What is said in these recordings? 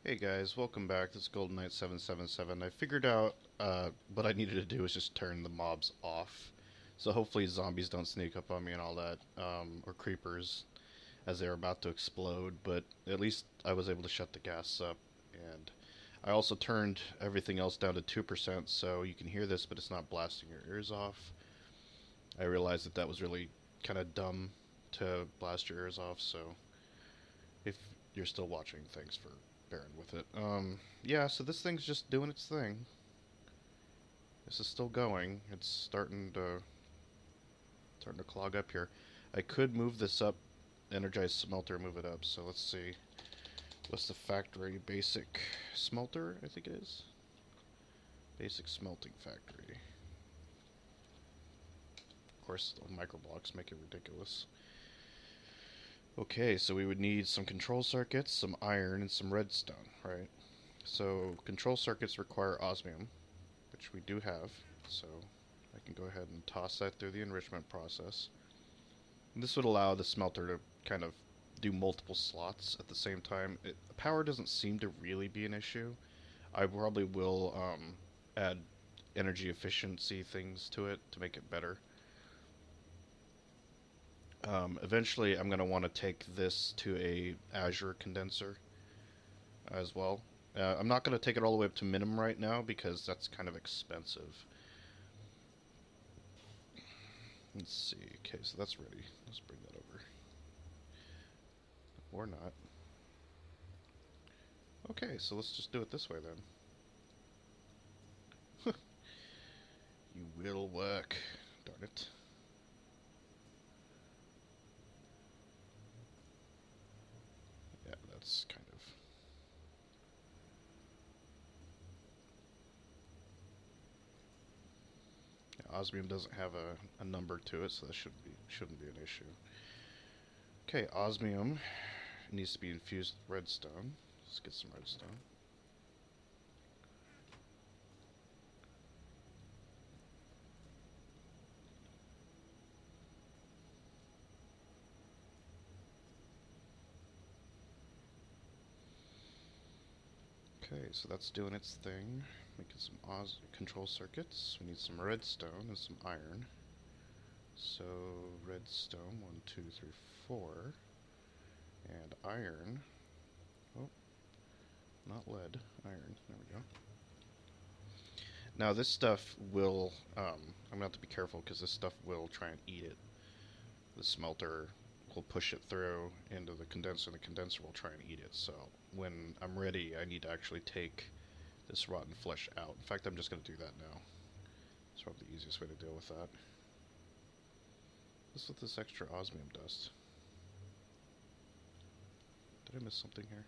Hey guys, welcome back. This is Golden Knight 777. I figured out what I needed to do was just turn the mobs off. So hopefully zombies don't sneak up on me and all that, or creepers as they're about to explode, but at least I was able to shut the gas up. And I also turned everything else down to 2% so you can hear this, but it's not blasting your ears off. I realized that that was really kind of dumb to blast your ears off, so if you're still watching, thanks for bearing with it. Yeah, so this thing's just doing its thing. This is still going. It's starting to clog up here. I could move this up, energize smelter, move it up. So let's see. What's the factory basic smelter? I think it is. Basic smelting factory. Of course, the micro blocks make it ridiculous. Okay, so we would need some control circuits, some iron, and some redstone, right? So control circuits require osmium, which we do have. So I can go ahead and toss that through the enrichment process. And this would allow the smelter to kind of do multiple slots at the same time. Power doesn't seem to really be an issue. I probably will add energy efficiency things to it to make it better. Eventually, I'm going to want to take this to a Azure condenser as well. I'm not going to take it all the way up to minimum right now because that's kind of expensive. Let's see. Okay, so that's ready. Let's bring that over. Or not. Okay, so let's just do it this way then. You will work. Darn it. Yeah, that's kind of... Yeah, osmium doesn't have a number to it, so that shouldn't be an issue. Okay, osmium needs to be infused with redstone. Let's get some redstone. Okay, so that's doing its thing. Making some control circuits. We need some redstone and some iron. So redstone, 1, 2, 3, 4, and iron. Oh, not lead, iron. There we go. Now this stuff will, I'm gonna have to be careful because this stuff will try and eat it. The smelter will push it through into the condenser, and the condenser will try and eat it. So when I'm ready, I need to actually take this rotten flesh out. In fact, I'm just gonna do that now. It's probably the easiest way to deal with that. What's with this extra osmium dust? Did I miss something here?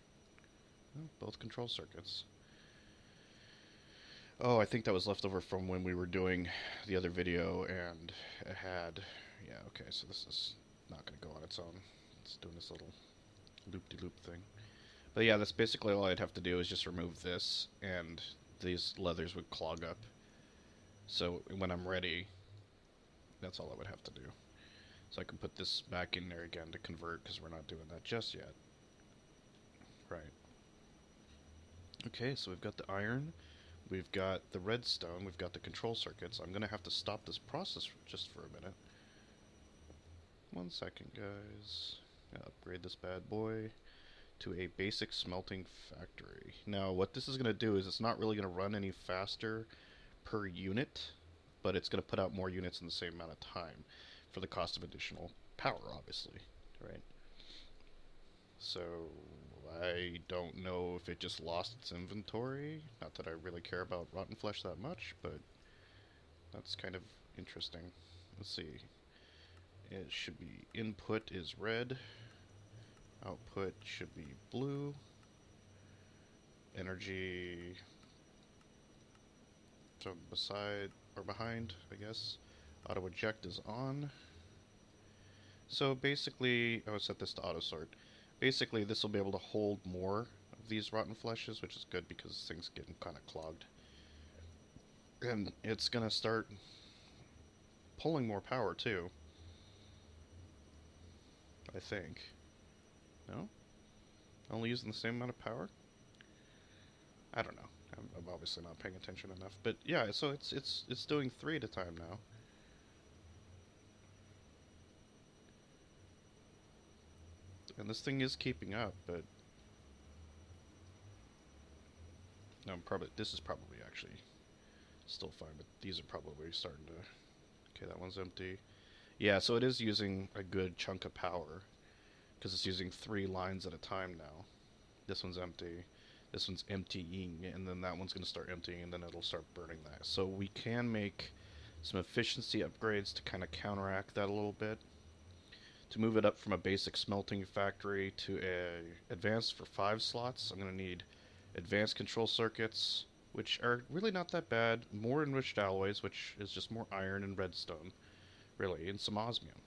Oh, both control circuits. Oh, I think that was left over from when we were doing the other video, and it had... Yeah, okay, so this is not going to go on its own. It's doing this little loop-de-loop thing. But yeah, that's basically all I'd have to do is just remove this, and these leathers would clog up. So when I'm ready, that's all I would have to do. So I can put this back in there again to convert, because we're not doing that just yet. Right. Okay, so we've got the iron. We've got the redstone, we've got the control circuits. I'm going to have to stop this process just for a minute. 1 second, guys. Upgrade this bad boy to a basic smelting factory. Now, what this is going to do is it's not really going to run any faster per unit, but it's going to put out more units in the same amount of time for the cost of additional power, obviously, right? So I don't know if it just lost its inventory. Not that I really care about rotten flesh that much, but that's kind of interesting. Let's see. It should be input is red. Output should be blue. Energy from beside or behind, I guess. Auto eject is on. So basically, I would set this to auto sort. Basically, this will be able to hold more of these rotten fleshes, which is good because things getting kind of clogged. And it's gonna start pulling more power too. I think. No? Only using the same amount of power? I don't know. I'm obviously not paying attention enough. But yeah, so it's doing 3 at a time now. And this thing is keeping up, but no, this is probably actually still fine, but these are probably starting to. Okay, that one's empty. Yeah, so it is using a good chunk of power because it's using 3 lines at a time now. This one's empty. This one's emptying, and then that one's going to start emptying, and then it'll start burning that. So we can make some efficiency upgrades to kind of counteract that a little bit. To move it up from a basic smelting factory to a advanced for 5 slots, I'm going to need advanced control circuits, which are really not that bad, more enriched alloys, which is just more iron and redstone, really, and some osmium.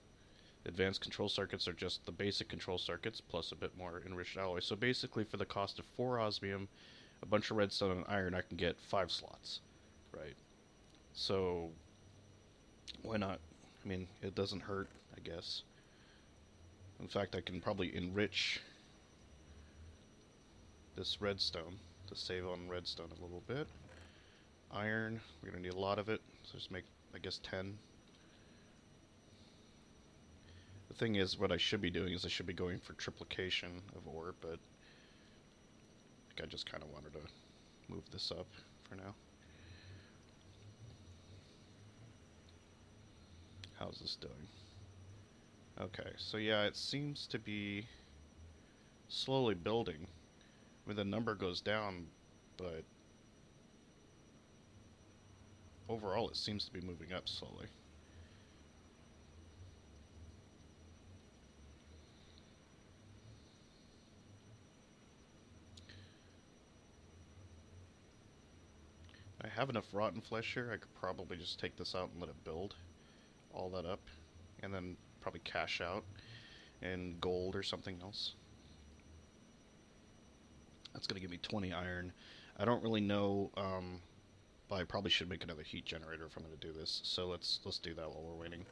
Advanced control circuits are just the basic control circuits plus a bit more enriched alloy. So basically, for the cost of 4 osmium, a bunch of redstone and iron, I can get 5 slots, right? So why not? I mean, it doesn't hurt, I guess. In fact, I can probably enrich this redstone to save on redstone a little bit. Iron, we're going to need a lot of it, so just make, I guess, 10. The thing is, what I should be doing is I should be going for triplication of ore, but I think I just kind of wanted to move this up for now. How's this doing? Okay, so yeah, it seems to be slowly building. I mean, the number goes down, but overall it seems to be moving up slowly. I have enough rotten flesh here. I could probably just take this out and let it build all that up, and then probably cash out in gold or something else. That's going to give me 20 iron. I don't really know, but I probably should make another heat generator if I'm going to do this. So let's do that while we're waiting.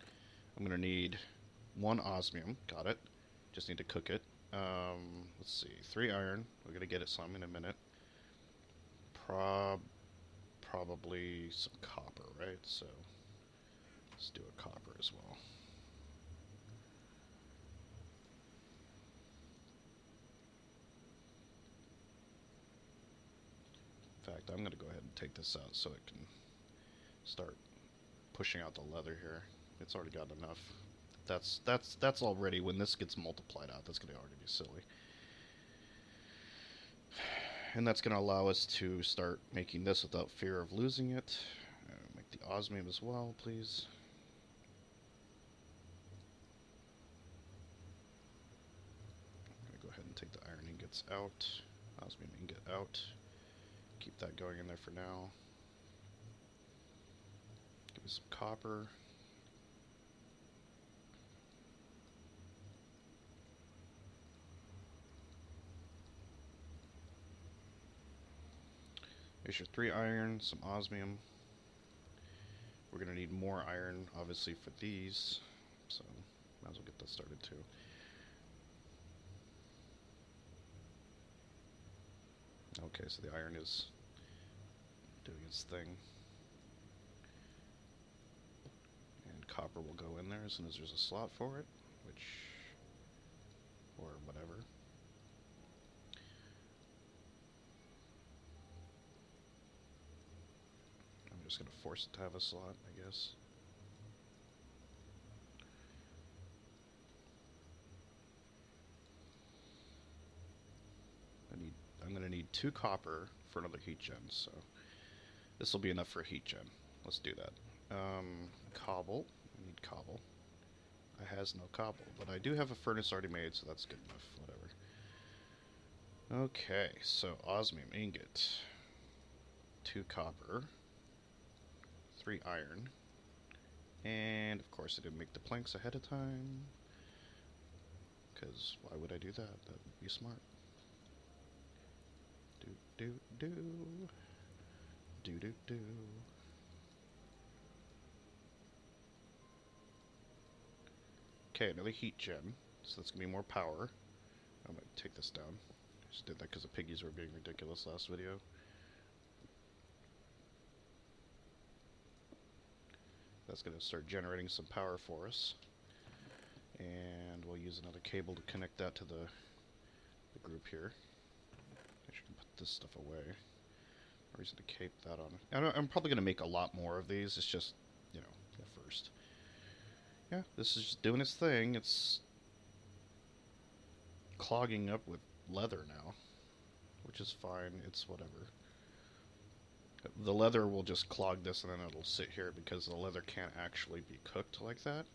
I'm going to need 1 osmium. Got it. Just need to cook it. Let's see. 3 iron. We're going to get it some in a minute. Probably some copper, right? So let's do a copper as well. In fact, I'm going to go ahead and take this out so it can start pushing out the leather here. It's already got enough. That's already, when this gets multiplied out, that's going to already be silly. And that's going to allow us to start making this without fear of losing it. Make the osmium as well, please. I'm going to go ahead and take the iron ingots out. Osmium ingot out. Keep that going in there for now. Give me some copper. Here's your 3 iron, some osmium. We're going to need more iron, obviously, for these. So, might as well get that started too. Okay, so the iron is doing its thing. And copper will go in there as soon as there's a slot for it, or whatever. I'm just going to force it to have a slot, I guess. I'm going to need 2 copper for another heat gen, so this will be enough for a heat gen. Let's do that. Cobble. I need cobble. I has no cobble, but I do have a furnace already made, so that's good enough. Whatever. Okay, so osmium ingot, 2 copper, 3 iron, and of course I didn't make the planks ahead of time, because why would I do that? That would be smart. Do. Okay, another heat gen, so that's going to be more power. I'm going to take this down. I just did that because the piggies were being ridiculous last video. that's going to start generating some power for us. And we'll use another cable to connect that to the group here. I should put this stuff away. No reason to cape that on. I'm probably going to make a lot more of these. It's just, you know, at first. Yeah, this is just doing its thing. It's clogging up with leather now, which is fine. It's whatever. The leather will just clog this and then it'll sit here because the leather can't actually be cooked like that.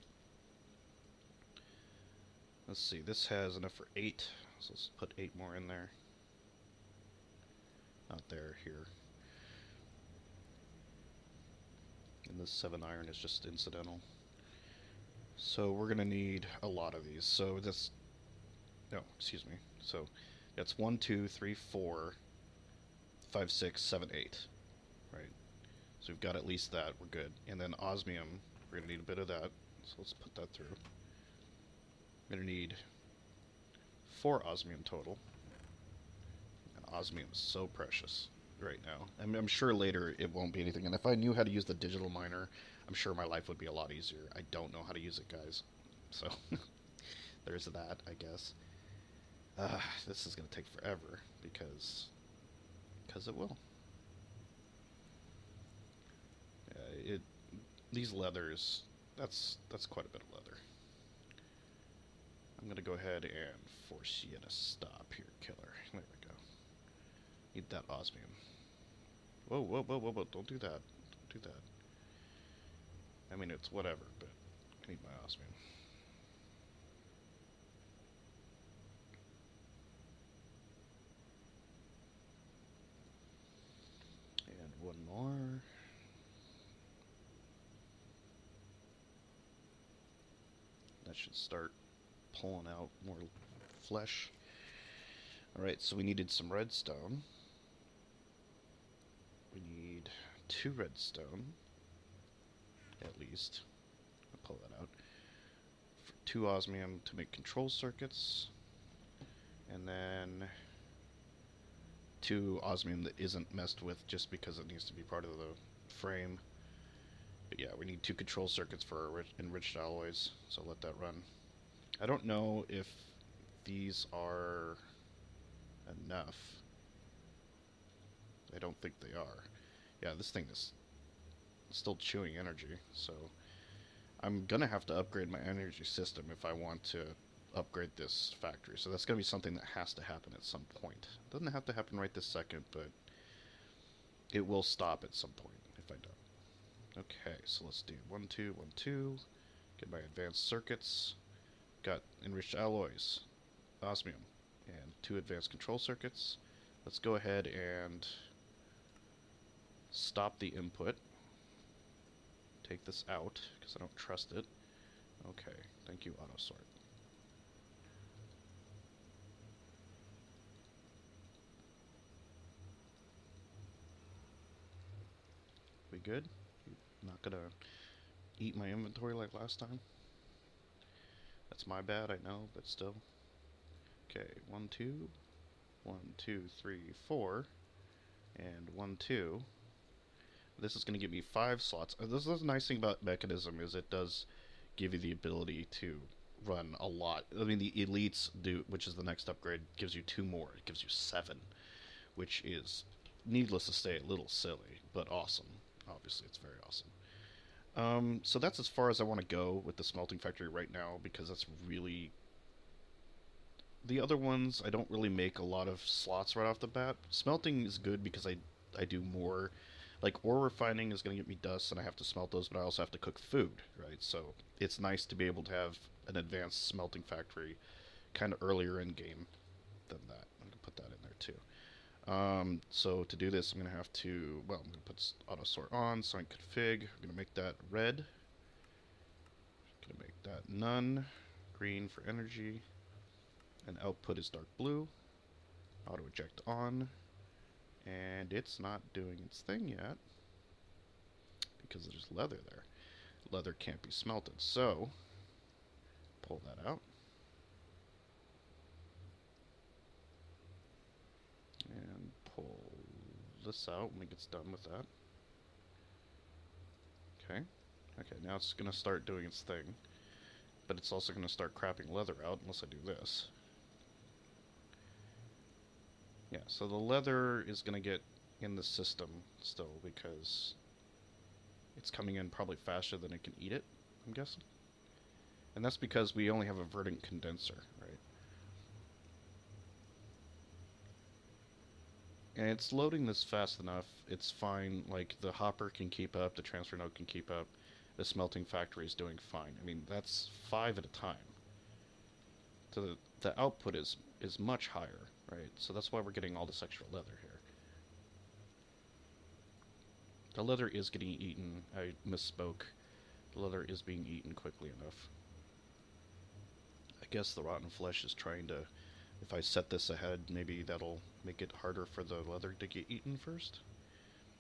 Let's see, this has enough for 8, so let's put 8 more in there. Not there, here. And this 7 iron is just incidental. So we're going to need a lot of these. So this, no, excuse me. So that's 1, 2, 3, 4, 5, 6, 7, 8. Right. So we've got at least that. We're good. And then osmium, we're going to need a bit of that. So let's put that through. We're going to need 4 osmium total. And osmium is so precious right now. I'm sure later it won't be anything. And if I knew how to use the digital miner, I'm sure my life would be a lot easier. I don't know how to use it, guys. So there's that, I guess. This is going to take forever because it will. These leathers, that's quite a bit of leather. I'm going to go ahead and force you to stop here, killer. There we go. Need that osmium. Whoa, whoa, whoa, whoa, whoa, don't do that. Don't do that. I mean, it's whatever, but I need my osmium. And one more. That should start pulling out more flesh. Alright, so we needed some redstone. We need 2 redstone, at least. I'll pull that out. 2 osmium to make control circuits. And then 2 osmium that isn't messed with just because it needs to be part of the frame. But yeah, we need 2 control circuits for our enriched alloys, so let that run. I don't know if these are enough. I don't think they are. Yeah, this thing is still chewing energy, so I'm gonna have to upgrade my energy system if I want to upgrade this factory. So that's gonna be something that has to happen at some point. It doesn't have to happen right this second, but it will stop at some point if I don't. Okay, so let's do 1, 2, 1, 2. Get my advanced circuits. Got enriched alloys, osmium, and 2 advanced control circuits. Let's go ahead and stop the input. Take this out, because I don't trust it. Okay, thank you, AutoSort. We good? Not gonna eat my inventory like last time? That's my bad, I know, but still. Okay, 1, 2. 1, 2, 3, 4. And 1, 2. This is going to give me 5 slots. This is the nice thing about Mechanism is it does give you the ability to run a lot. I mean, the Elites do, which is the next upgrade, gives you 2 more. It gives you 7, which is, needless to say, a little silly, but awesome. Obviously, it's very awesome. So that's as far as I want to go with the smelting factory right now, because that's really... The other ones, I don't really make a lot of slots right off the bat. Smelting is good because I do more... Like, ore refining is going to get me dust, and I have to smelt those, but I also have to cook food, right? So it's nice to be able to have an advanced smelting factory kind of earlier in game than that. I'm going to put that in there, too. So to do this, I'm going to have to... Well, I'm going to put auto sort on, sign config. I'm going to make that red. Going to make that none. Green for energy. And output is dark blue. Auto eject on. And it's not doing its thing yet because there's leather there. Leather can't be smelted, so pull that out. And pull this out when it gets done with that. Okay, Okay, now it's going to start doing its thing. But it's also going to start crapping leather out unless I do this. Yeah, so the leather is going to get in the system still because it's coming in probably faster than it can eat it, I'm guessing. And that's because we only have a verdant condenser, right? And it's loading this fast enough, it's fine, like the hopper can keep up, the transfer node can keep up, the smelting factory is doing fine. I mean, that's 5 at a time. So the output is much higher, right? So that's why we're getting all this extra leather here. The leather is getting eaten. I misspoke. The leather is being eaten quickly enough. I guess the rotten flesh is trying to... If I set this ahead, maybe that'll make it harder for the leather to get eaten first?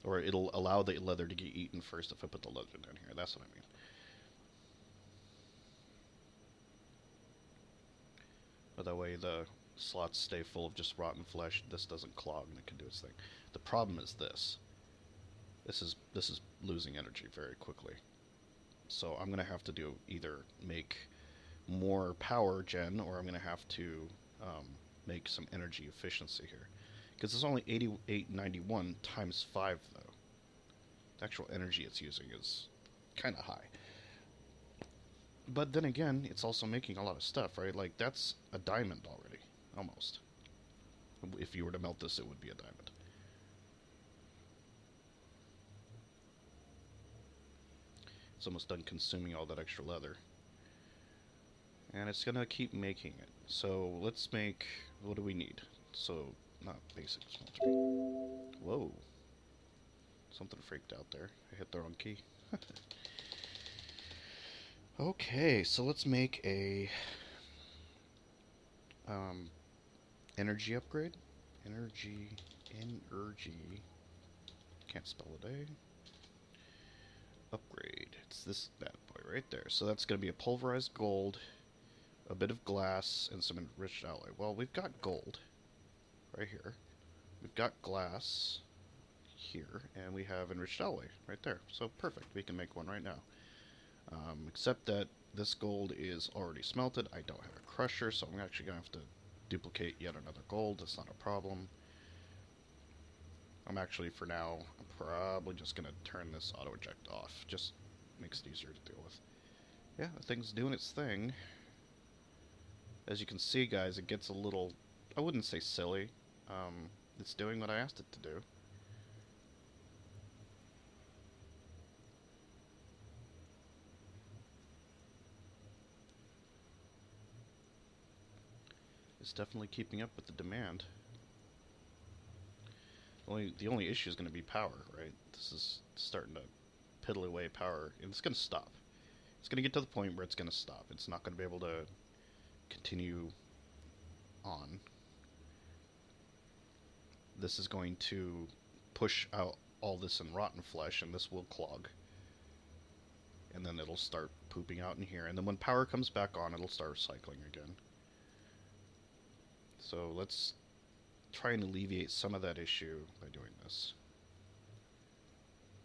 Or it'll allow the leather to get eaten first if I put the leather down here. That's what I mean. But that way the slots stay full of just rotten flesh. This doesn't clog and it can do its thing. The problem is this. This is losing energy very quickly. So I'm going to have to do either make more power gen, or I'm going to have to make some energy efficiency here. Because it's only 8891 times 5, though. The actual energy it's using is kind of high. But then again, it's also making a lot of stuff, right? Like, that's a diamond already, almost. If you were to melt this, it would be a diamond. It's almost done consuming all that extra leather. And it's going to keep making it. So let's make... What do we need? So, not basic smeltery. Whoa. Something freaked out there. I hit the wrong key. Okay, so let's make a... energy upgrade. Energy... Can't spell it, eh? Upgrade. It's this bad boy right there. So that's going to be a pulverized gold, a bit of glass, and some enriched alloy. Well, we've got gold right here. We've got glass here, and we have enriched alloy right there. So perfect. We can make one right now. Except that this gold is already smelted. I don't have a crusher, so I'm actually going to have to duplicate yet another gold. That's not a problem. I'm actually, for now, I'm probably just going to turn this auto-eject off. Just makes it easier to deal with. Yeah, the thing's doing its thing. As you can see, guys, it gets a little, I wouldn't say silly. It's doing what I asked it to do. It's definitely keeping up with the demand. The only issue is going to be power, right? This is starting to piddle away power, and it's going to stop. It's going to get to the point where it's going to stop. It's not going to be able to continue on. This is going to push out all this in rotten flesh, and this will clog. And then it'll start pooping out in here. And then when power comes back on, it'll start recycling again. So let's try and alleviate some of that issue by doing this.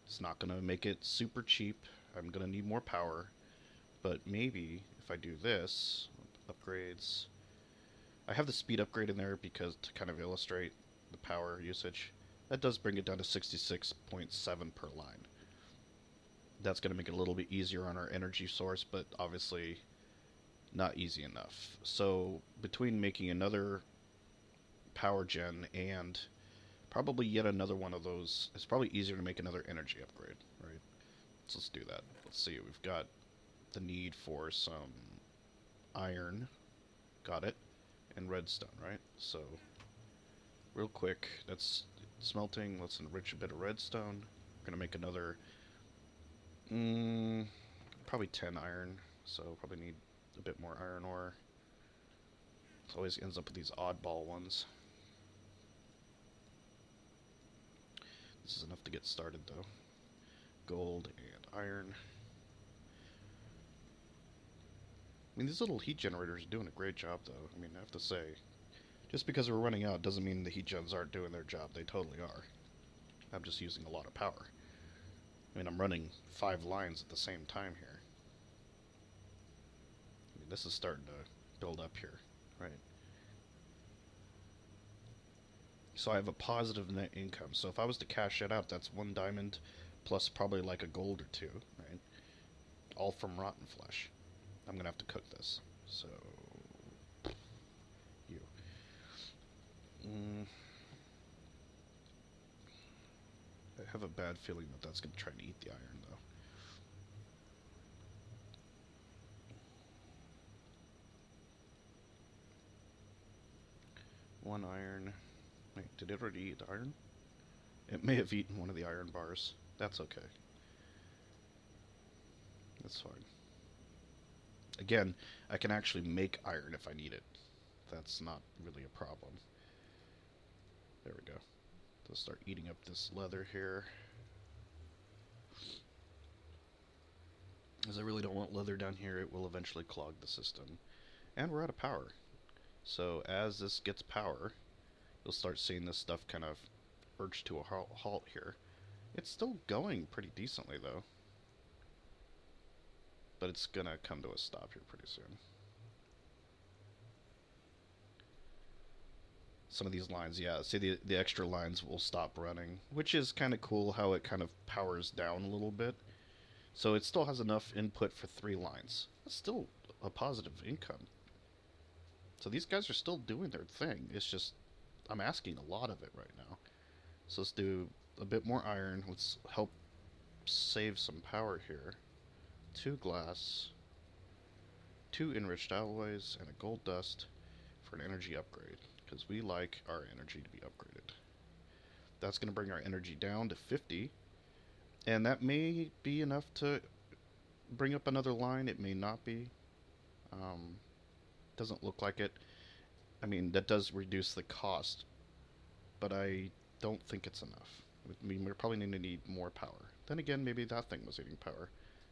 It's not going to make it super cheap. I'm going to need more power. But maybe if I do this, upgrades... I have the speed upgrade in there because to kind of illustrate the power usage. That does bring it down to 66.7 per line. That's going to make it a little bit easier on our energy source, but obviously not easy enough. So between making another power gen and probably yet another one of those, it's probably easier to make another energy upgrade, right? So let's do that. Let's see, we've got the need for some iron, got it, and redstone, right? So real quick, that's smelting. Let's enrich a bit of redstone. We're gonna make another probably 10 iron, so probably need a bit more iron ore. It always ends up with these oddball ones. This is enough to get started, though. Gold and iron. I mean, these little heat generators are doing a great job, though. I mean, I have to say, just because we're running out doesn't mean the heat gens aren't doing their job. They totally are. I'm just using a lot of power. I mean, I'm running 5 lines at the same time here. I mean, this is starting to build up here, right? So I have a positive net income. So if I was to cash it out, that's 1 diamond plus probably like a gold or 2, right? All from rotten flesh. I'm gonna have to cook this. So you. I have a bad feeling that that's gonna try to eat the iron though. One iron. Wait, did it already eat the iron? It may have eaten one of the iron bars. That's okay. That's fine. Again, I can actually make iron if I need it. That's not really a problem. There we go. They'll start eating up this leather here. As I really don't want leather down here, it will eventually clog the system. And we're out of power. So as this gets power, you'll start seeing this stuff kind of urge to a halt here. It's still going pretty decently though. But it's gonna come to a stop here pretty soon. Some of these lines, yeah, see the extra lines will stop running, which is kind of cool how it kind of powers down a little bit. So it still has enough input for 3 lines. That's still a positive income. So these guys are still doing their thing. It's just, I'm asking a lot of it right now. So let's do a bit more iron. Let's help save some power here. 2 glass, 2 enriched alloys, and a gold dust for an energy upgrade. Because we like our energy to be upgraded. That's going to bring our energy down to 50. And that may be enough to bring up another line. It may not be. Doesn't look like it. I mean, that does reduce the cost. But I don't think it's enough. I mean, we're probably going to need more power. Then again, maybe that thing was eating power.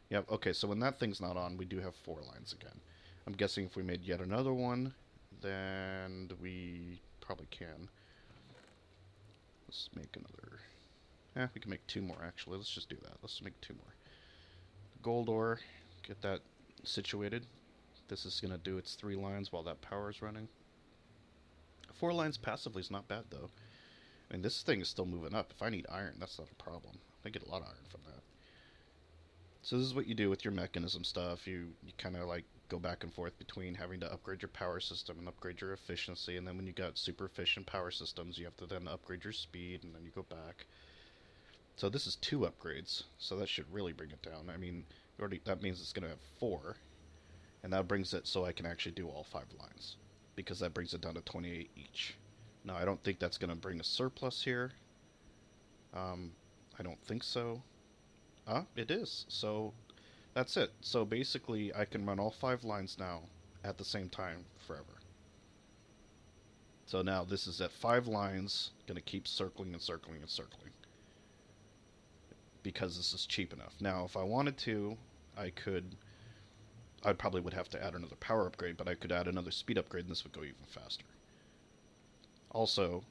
Yeah, okay, so when that thing's not on, we do have 4 lines again. I'm guessing if we made yet another one, then we probably can. Let's make another. We can make 2 more actually. Let's just do that. Let's make 2 more. Gold ore, get that situated. This is going to do its 3 lines while that power is running. 4 lines passively is not bad though. I mean, this thing is still moving up. If I need iron, that's not a problem. I get a lot of iron from that. So this is what you do with your mechanism stuff. You kind of like go back and forth between having to upgrade your power system and upgrade your efficiency, and then when you got super efficient power systems, you have to then upgrade your speed, and then you go back. So this is 2 upgrades, so that should really bring it down. I mean, that means it's going to have 4, and that brings it so I can actually do all 5 lines, because that brings it down to 28 each. Now, I don't think that's going to bring a surplus here. I don't think so. It is. So that's it. So basically, I can run all 5 lines now at the same time forever. So now this is at 5 lines, going to keep circling and circling and circling, because this is cheap enough. Now, if I wanted to, I probably would have to add another power upgrade, but I could add another speed upgrade, and this would go even faster. Also,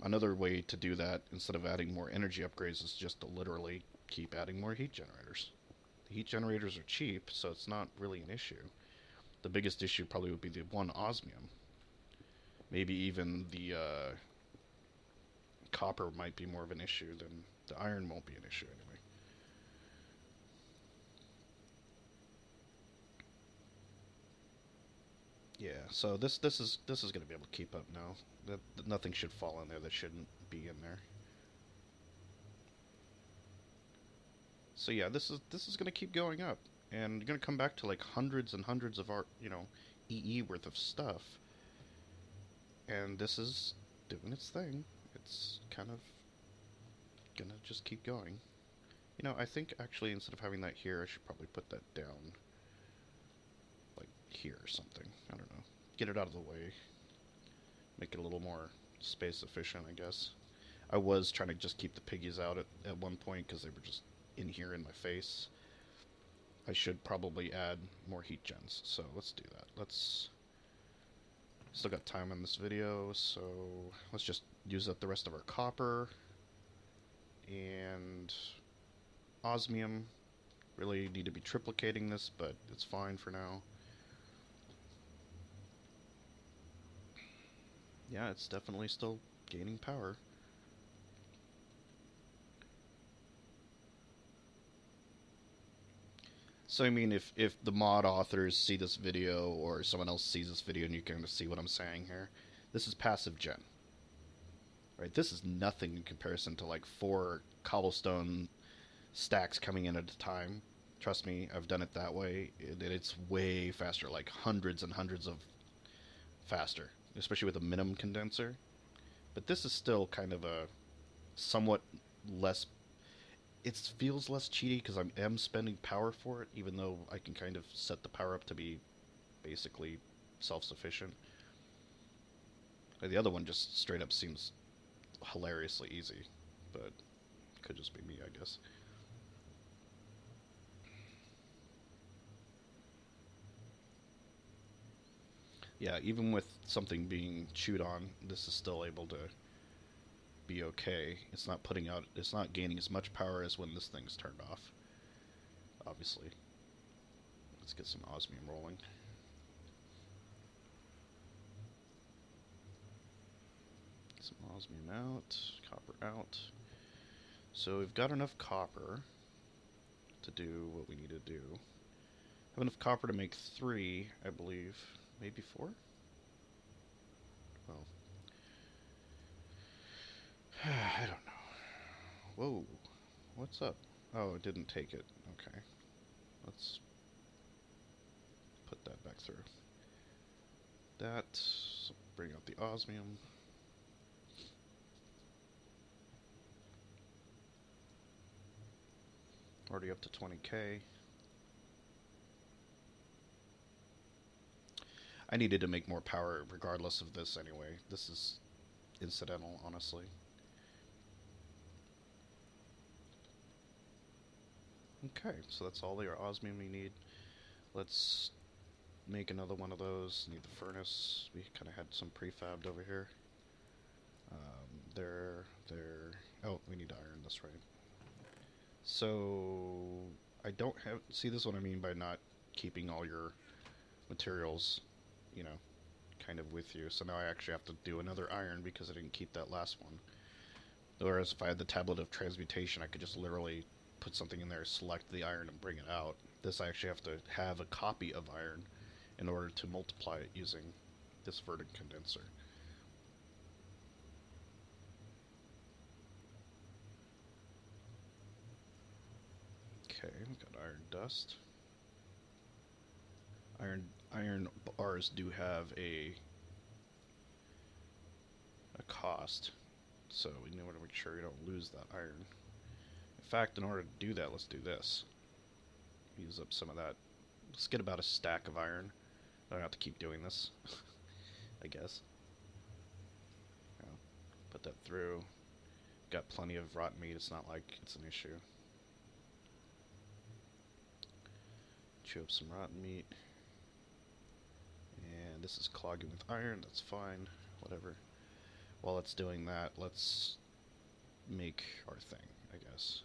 another way to do that, instead of adding more energy upgrades, is just to literally keep adding more heat generators. The heat generators are cheap, so it's not really an issue. The biggest issue probably would be the 1 osmium. Maybe even the copper might be more of an issue than the iron won't be an issue anyway. Yeah, so this is going to be able to keep up now. Nothing should fall in there that shouldn't be in there. So yeah, this is going to keep going up, and you're going to come back to like hundreds and hundreds of our EE worth of stuff. And this is doing its thing. It's kind of gonna just keep going. I think actually instead of having that here, I should probably put that down, like here or something. I don't know. Get it out of the way. Make it a little more space efficient, I guess. I was trying to just keep the piggies out at one point because they were just in here in my face. I should probably add more heat gens, so let's do that. Still got time on this video, so let's just use up the rest of our copper. And osmium. Really need to be triplicating this, but it's fine for now. Yeah, it's definitely still gaining power. So I mean, if the mod authors see this video or someone else sees this video and you can see what I'm saying here, this is passive gen, right? This is nothing in comparison to like 4 cobblestone stacks coming in at a time. Trust me, I've done it that way, and it's way faster, like hundreds and hundreds of faster, especially with a minimum condenser. But this is still kind of a somewhat less. It feels less cheaty because I am spending power for it, even though I can kind of set the power up to be basically self-sufficient. Like the other one just straight up seems hilariously easy, but it could just be me, I guess. Yeah, even with something being chewed on, this is still able to be okay. It's not putting out, it's not gaining as much power as when this thing's turned off, obviously. Let's get some osmium rolling. Some osmium out, copper out. So we've got enough copper to do what we need to do. Have enough copper to make 3, I believe. Maybe 4? Well, I don't know. Whoa, what's up? Oh, it didn't take it. Okay. Let's put that back through. That, bring out the osmium. Already up to 20k. I needed to make more power regardless of this anyway. This is incidental, honestly. Okay, so that's all the osmium we need. Let's make another one of those. Need the furnace. We kind of had some prefabbed over here. There. Oh, we need iron, that's right. So, I don't have... See, this is what I mean by not keeping all your materials, you know, kind of with you. So now I actually have to do another iron because I didn't keep that last one. Whereas if I had the tablet of transmutation, I could just literally put something in there, select the iron, and bring it out. This I actually have to have a copy of iron in order to multiply it using this verdict condenser. Okay, we've got iron dust. Iron bars do have a cost, so we need to make sure we don't lose that iron. In fact, in order to do that, let's do this. Use up some of that. Let's get about a stack of iron. I don't have to keep doing this, I guess. Put that through. Got plenty of rotten meat, it's not like it's an issue. Chew up some rotten meat. And this is clogging with iron, that's fine, whatever. While it's doing that, let's make our thing, I guess.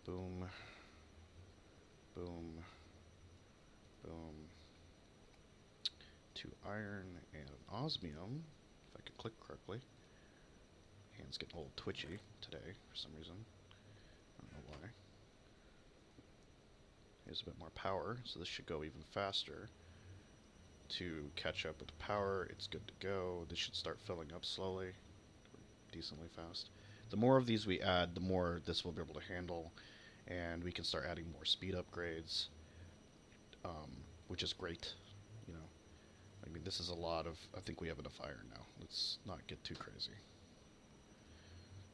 Boom. Boom. Boom. 2 iron and an osmium, if I could click correctly. Hand's getting a little twitchy today for some reason. I don't know why. Here's a bit more power, so this should go even faster. To catch up with the power, it's good to go. This should start filling up slowly, decently fast. The more of these we add, the more this will be able to handle, and we can start adding more speed upgrades, which is great. You know, I mean, this is a lot of. I think we have enough iron now. Let's not get too crazy.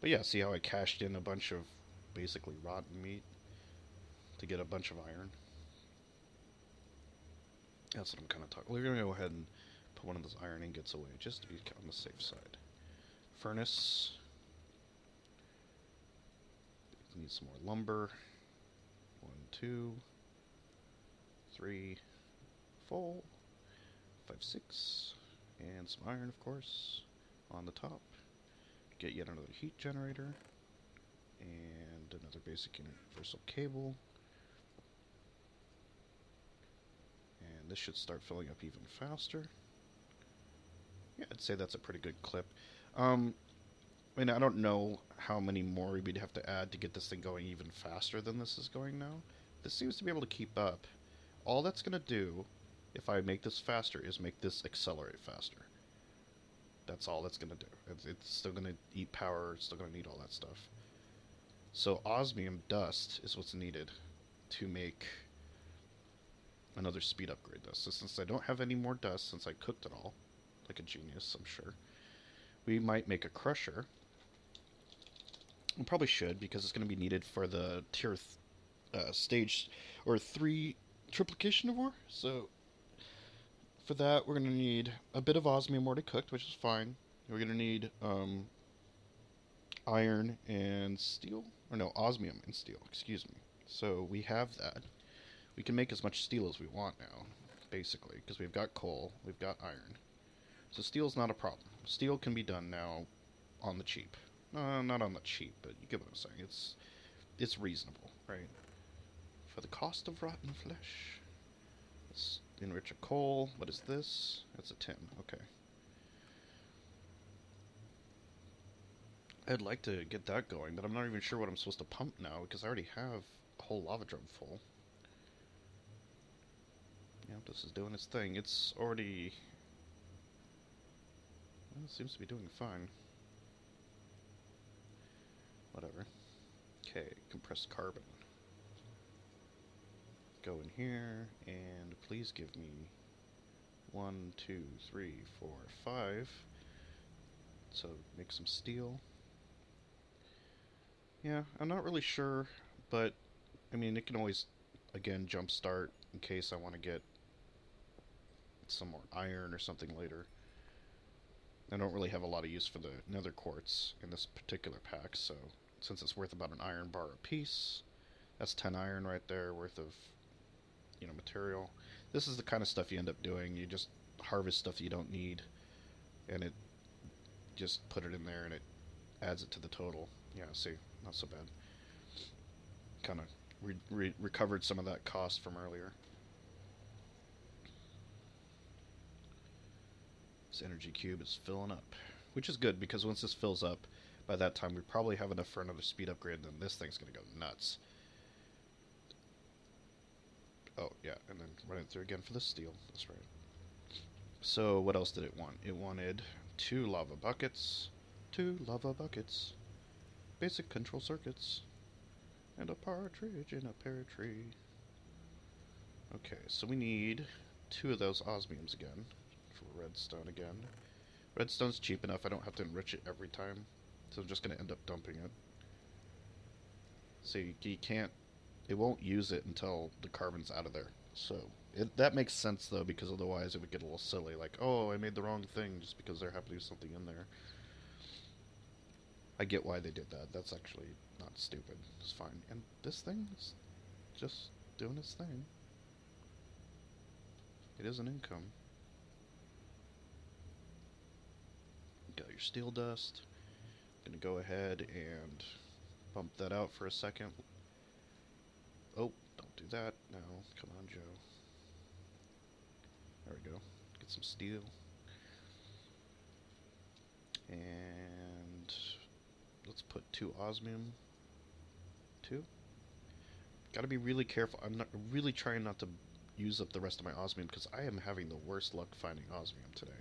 But yeah, see how I cashed in a bunch of basically rotten meat to get a bunch of iron. That's what I'm kind of talking. We're going to go ahead and put one of those iron ingots away, just to be on the safe side. Furnace. Need some more lumber. 1, 2, 3, 4, 5, 6. And some iron, of course, on the top. Get yet another heat generator. And another basic universal cable. And this should start filling up even faster. Yeah, I'd say that's a pretty good clip. I mean, I don't know how many more we'd have to add to get this thing going even faster than this is going now. This seems to be able to keep up. All that's going to do, if I make this faster, is make this accelerate faster. That's all that's going to do. It's still going to eat power, it's still going to need all that stuff. So osmium dust is what's needed to make another speed upgrade this. So since I don't have any more dust, since I cooked it all, like a genius, I'm sure, we might make a crusher. We probably should, because it's going to be needed for the tier stage or 3 triplication of ore. So for that, we're going to need a bit of osmium already cooked, which is fine. We're going to need iron and steel, or no, osmium and steel, excuse me. So we have that. We can make as much steel as we want now, basically, because we've got coal, we've got iron. So steel's not a problem. Steel can be done now on the cheap. Not on the cheap, but you get what I'm saying. It's reasonable, right? For the cost of rotten flesh. Let's enrich a coal. What is this? That's a tin. Okay. I'd like to get that going, but I'm not even sure what I'm supposed to pump now, because I already have a whole lava drum full. Yeah, this is doing its thing. It's already... well, it seems to be doing fine. Whatever. Okay, compressed carbon. Go in here, and please give me 1, 2, 3, 4, 5. So, make some steel. Yeah, I'm not really sure, but, I mean, it can always, again, jumpstart in case I want to get some more iron or something later. I don't really have a lot of use for the nether quartz in this particular pack, so since it's worth about an iron bar a piece, that's 10 iron right there worth of, you know, material. This is the kind of stuff you end up doing. You just harvest stuff you don't need, and it just put it in there, and it adds it to the total. Yeah, see, not so bad. Kind of recovered some of that cost from earlier. This energy cube is filling up, which is good, because once this fills up, by that time we probably have enough for another speed upgrade, and then this thing's going to go nuts. Oh, yeah, and then run it through again for the steel. That's right. So, what else did it want? It wanted 2 lava buckets. 2 lava buckets. Basic control circuits. And a partridge in a pear tree. Okay, so we need 2 of those osmiums again. For redstone again. Redstone's cheap enough, I don't have to enrich it every time. So I'm just going to end up dumping it. So you can't... it won't use it until the carbon's out of there. So that makes sense, though, because otherwise it would get a little silly. Like, oh, I made the wrong thing just because there happened to be something in there. I get why they did that. That's actually not stupid. It's fine. And this thing is just doing its thing. It is an income. Got your steel dust. Gonna go ahead and bump that out for a second. Oh, don't do that. No, come on, Joe. There we go. Get some steel. And let's put 2 osmium. 2. Gotta be really careful. I'm not really trying not to use up the rest of my osmium, because I am having the worst luck finding osmium today.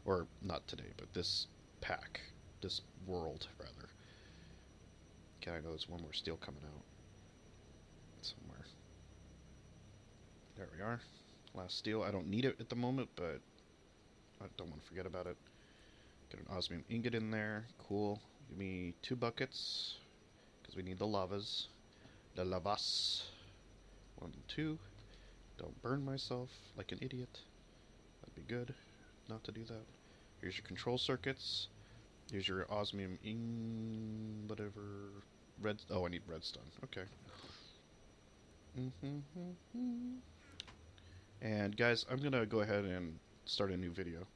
Or, not today, but this pack. This world, rather. Okay, I know there's one more steel coming out. Somewhere. There we are. Last steel. I don't need it at the moment, but I don't want to forget about it. Get an osmium ingot in there. Cool. Give me 2 buckets, because we need the lavas. The lavas. 1, 2. Don't burn myself like an idiot. That'd be good not to do that. Here's your control circuits. Here's your osmium whatever. Red. Oh, I need redstone. Okay. And guys, I'm gonna go ahead and start a new video.